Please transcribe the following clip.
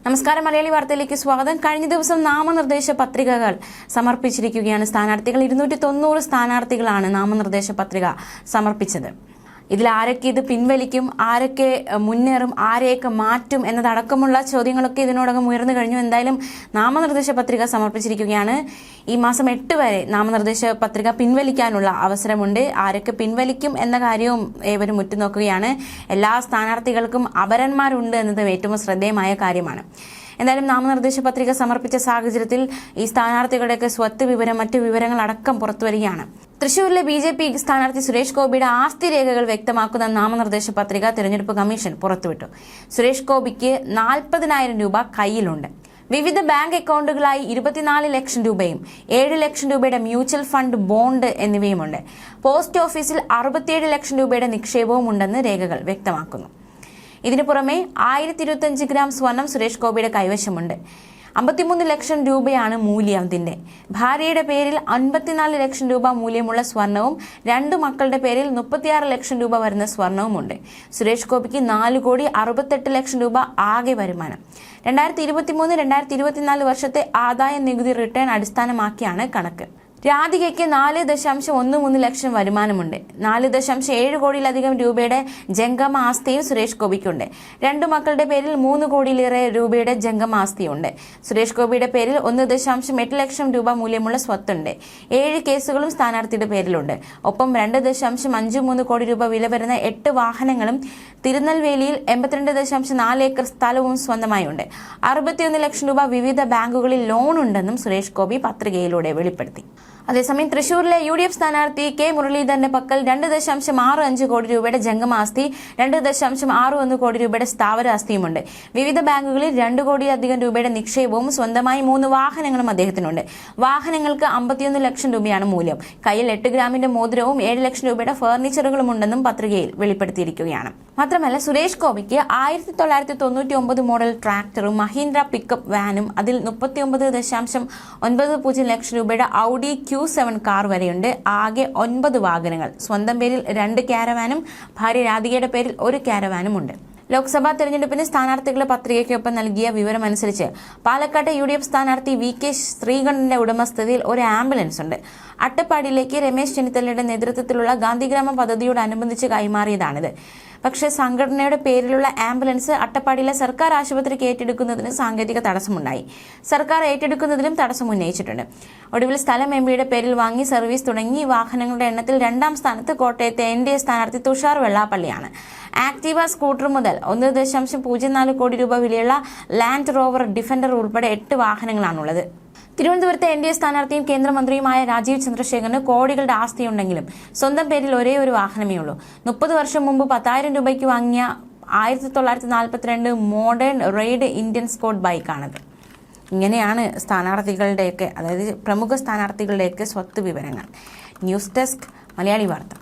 നമസ്കാരം, മലയാളി വാർത്തയിലേക്ക് സ്വാഗതം. കഴിഞ്ഞ ദിവസം നാമനിർദ്ദേശ പത്രികകൾ സമർപ്പിച്ചിരിക്കുകയാണ് സ്ഥാനാർത്ഥികൾ. 290 സ്ഥാനാർത്ഥികളാണ് നാമനിർദ്ദേശ പത്രിക സമർപ്പിച്ചത്. ഇതിൽ ആരൊക്കെ ഇത് പിൻവലിക്കും, ആരൊക്കെ മുന്നേറും, ആരെയൊക്കെ മാറ്റും എന്നതടക്കമുള്ള ചോദ്യങ്ങളൊക്കെ ഇതിനോടകം ഉയർന്നു കഴിഞ്ഞു. എന്തായാലും നാമനിർദ്ദേശ പത്രിക സമർപ്പിച്ചിരിക്കുകയാണ്. ഈ മാസം 8 വരെ നാമനിർദ്ദേശ പത്രിക പിൻവലിക്കാനുള്ള അവസരമുണ്ട്. ആരൊക്കെ പിൻവലിക്കും എന്ന കാര്യവും ഏവരും ഉറ്റുനോക്കുകയാണ്. എല്ലാ സ്ഥാനാർത്ഥികൾക്കും അപരന്മാരുണ്ട് എന്നത് ഏറ്റവും ശ്രദ്ധേയമായ കാര്യമാണ്. എന്തായാലും നാമനിർദ്ദേശ പത്രിക സമർപ്പിച്ച സാഹചര്യത്തിൽ ഈ സ്ഥാനാർത്ഥികളുടെയൊക്കെ സ്വത്ത് വിവരം, മറ്റു വിവരങ്ങൾ അടക്കം പുറത്തുവരികയാണ്. തൃശൂരിലെ BJP സ്ഥാനാർത്ഥി സുരേഷ് ഗോപിയുടെ ആസ്തി രേഖകൾ വ്യക്തമാക്കുന്ന നാമനിർദ്ദേശ പത്രിക തിരഞ്ഞെടുപ്പ് കമ്മീഷൻ പുറത്തുവിട്ടു. സുരേഷ് ഗോപിക്ക് 40,000 രൂപ കയ്യിലുണ്ട്. വിവിധ ബാങ്ക് അക്കൗണ്ടുകളായി 24 ലക്ഷം രൂപയും 7 ലക്ഷം രൂപയുടെ മ്യൂച്വൽ ഫണ്ട്, ബോണ്ട് എന്നിവയുമുണ്ട്. പോസ്റ്റ് ഓഫീസിൽ 67 ലക്ഷം രൂപയുടെ നിക്ഷേപവും ഉണ്ടെന്ന് രേഖകൾ വ്യക്തമാക്കുന്നു. ഇതിനു പുറമെ 1025 ഗ്രാം സ്വർണം സുരേഷ് ഗോപിയുടെ കൈവശമുണ്ട്. 53 ലക്ഷം രൂപയാണ് മൂല്യം. ഇതിന്റെ ഭാര്യയുടെ പേരിൽ 54 ലക്ഷം രൂപ മൂല്യമുള്ള സ്വർണവും 2 മക്കളുടെ പേരിൽ 36 ലക്ഷം രൂപ വരുന്ന സ്വർണവുമുണ്ട്. സുരേഷ് ഗോപിക്ക് 4,68 ലക്ഷം രൂപ ആകെ വരുമാനം. 2023-2024 വർഷത്തെ ആദായ നികുതി റിട്ടേൺ അടിസ്ഥാനമാക്കിയാണ് കണക്ക്. രാധികയ്ക്ക് 4.13 ലക്ഷം വരുമാനമുണ്ട്. 4.7 കോടിയിലധികം രൂപയുടെ ജംഗമ ആസ്തിയും സുരേഷ് ഗോപിക്കുണ്ട്. 2 മക്കളുടെ പേരിൽ 3 കോടിയിലേറെ രൂപയുടെ ജംഗമ ആസ്തിയുണ്ട്. സുരേഷ് ഗോപിയുടെ പേരിൽ 1.8 ലക്ഷം രൂപ മൂല്യമുള്ള സ്വത്തുണ്ട്. 7 കേസുകളും സ്ഥാനാർത്ഥിയുടെ പേരിലുണ്ട്. ഒപ്പം 2.53 കോടി രൂപ വില വരുന്ന 8 വാഹനങ്ങളും തിരുനെൽവേലിയിൽ 82.4 ഏക്കർ സ്ഥലവും സ്വന്തമായുണ്ട്. 61 ലക്ഷം രൂപ വിവിധ ബാങ്കുകളിൽ ലോൺ ഉണ്ടെന്നും സുരേഷ് ഗോപി പത്രികയിലൂടെ വെളിപ്പെടുത്തി. അതേസമയം തൃശൂരിലെ UDF സ്ഥാനാർത്ഥി K മുരളീധരന്റെ പക്കൽ 2.65 കോടി രൂപയുടെ ജംഗമാസ്തി, 2.61 കോടി രൂപയുടെ സ്ഥാവരാസ്തിയുമുണ്ട്. വിവിധ ബാങ്കുകളിൽ 2 കോടിയിലധികം രൂപയുടെ നിക്ഷേപവും സ്വന്തമായി 3 വാഹനങ്ങളും അദ്ദേഹത്തിനുണ്ട്. വാഹനങ്ങൾക്ക് 51 ലക്ഷം രൂപയാണ് മൂല്യം. കയ്യിൽ 8 ഗ്രാമിന്റെ മോതിരവും 7 ലക്ഷം രൂപയുടെ ഫർണിച്ചറുകളും ഉണ്ടെന്നും പത്രികയിൽ വെളിപ്പെടുത്തിയിരിക്കുകയാണ്. മാത്രമല്ല, സുരേഷ് ഗോപിക്ക് 1999 മോഡൽ ട്രാക്ടറും മഹീന്ദ്ര പിക്കപ്പ് വാനും അതിൽ 39.90 ലക്ഷം രൂപയുടെ ഔഡി Q7 കാർ വരെയുണ്ട്. ആകെ 9 വാഹനങ്ങൾ. സ്വന്തം പേരിൽ 2 കാരവാനും ഭാര്യ രാധികയുടെ പേരിൽ 1 കാരവാനും ഉണ്ട്. ലോക്സഭാ തെരഞ്ഞെടുപ്പിന് സ്ഥാനാർത്ഥികളുടെ പത്രികയ്ക്കൊപ്പം നൽകിയ വിവരമനുസരിച്ച് പാലക്കാട്ടെ UDF സ്ഥാനാർത്ഥി VK ശ്രീകണ്ഠന്റെ ഉടമസ്ഥതയിൽ ഒരു ആംബുലൻസ് ഉണ്ട്. അട്ടപ്പാടിയിലേക്ക് രമേശ് ചെന്നിത്തലയുടെ നേതൃത്വത്തിലുള്ള ഗാന്ധിഗ്രാമം പദ്ധതിയോടനുബന്ധിച്ച് കൈമാറിയതാണിത്. പക്ഷേ സംഘടനയുടെ പേരിലുള്ള ആംബുലൻസ് അട്ടപ്പാടിയിലെ സർക്കാർ ആശുപത്രിക്ക് ഏറ്റെടുക്കുന്നതിന് സാങ്കേതിക തടസ്സമുണ്ടായി. സർക്കാർ ഏറ്റെടുക്കുന്നതിലും തടസ്സം ഉന്നയിച്ചിട്ടുണ്ട്. ഒടുവിൽ സ്ഥലം MPയുടെ പേരിൽ വാങ്ങി സർവീസ് തുടങ്ങി. വാഹനങ്ങളുടെ എണ്ണത്തിൽ 2ാം സ്ഥാനത്ത് കോട്ടയത്തെ NDA സ്ഥാനാർത്ഥി തുഷാർ വെള്ളാപ്പള്ളിയാണ്. ആക്ടീവ സ്കൂട്ടർ മുതൽ 1.04 കോടി രൂപ വിലയുള്ള ലാൻഡ് റോവർ ഡിഫൻഡർ ഉൾപ്പെടെ 8 വാഹനങ്ങളാണുള്ളത്. തിരുവനന്തപുരത്തെ NDA സ്ഥാനാർത്ഥിയും കേന്ദ്രമന്ത്രിയുമായ രാജീവ് ചന്ദ്രശേഖറിന് കോടികളുടെ ആസ്തിയുണ്ടെങ്കിലും സ്വന്തം പേരിൽ ഒരേ ഒരു വാഹനമേ ഉള്ളൂ. 30 വർഷം മുമ്പ് 10,000 രൂപയ്ക്ക് വാങ്ങിയ 1942 മോഡേൺ റെയ്ഡ് ഇന്ത്യൻ സ്കോഡ് ബൈക്കാണത്. ഇങ്ങനെയാണ് സ്ഥാനാർത്ഥികളുടെയൊക്കെ, അതായത് പ്രമുഖ സ്ഥാനാർത്ഥികളുടെയൊക്കെ സ്വത്ത് വിവരങ്ങൾ. ന്യൂസ് ഡെസ്ക്, മലയാളി വാർത്ത.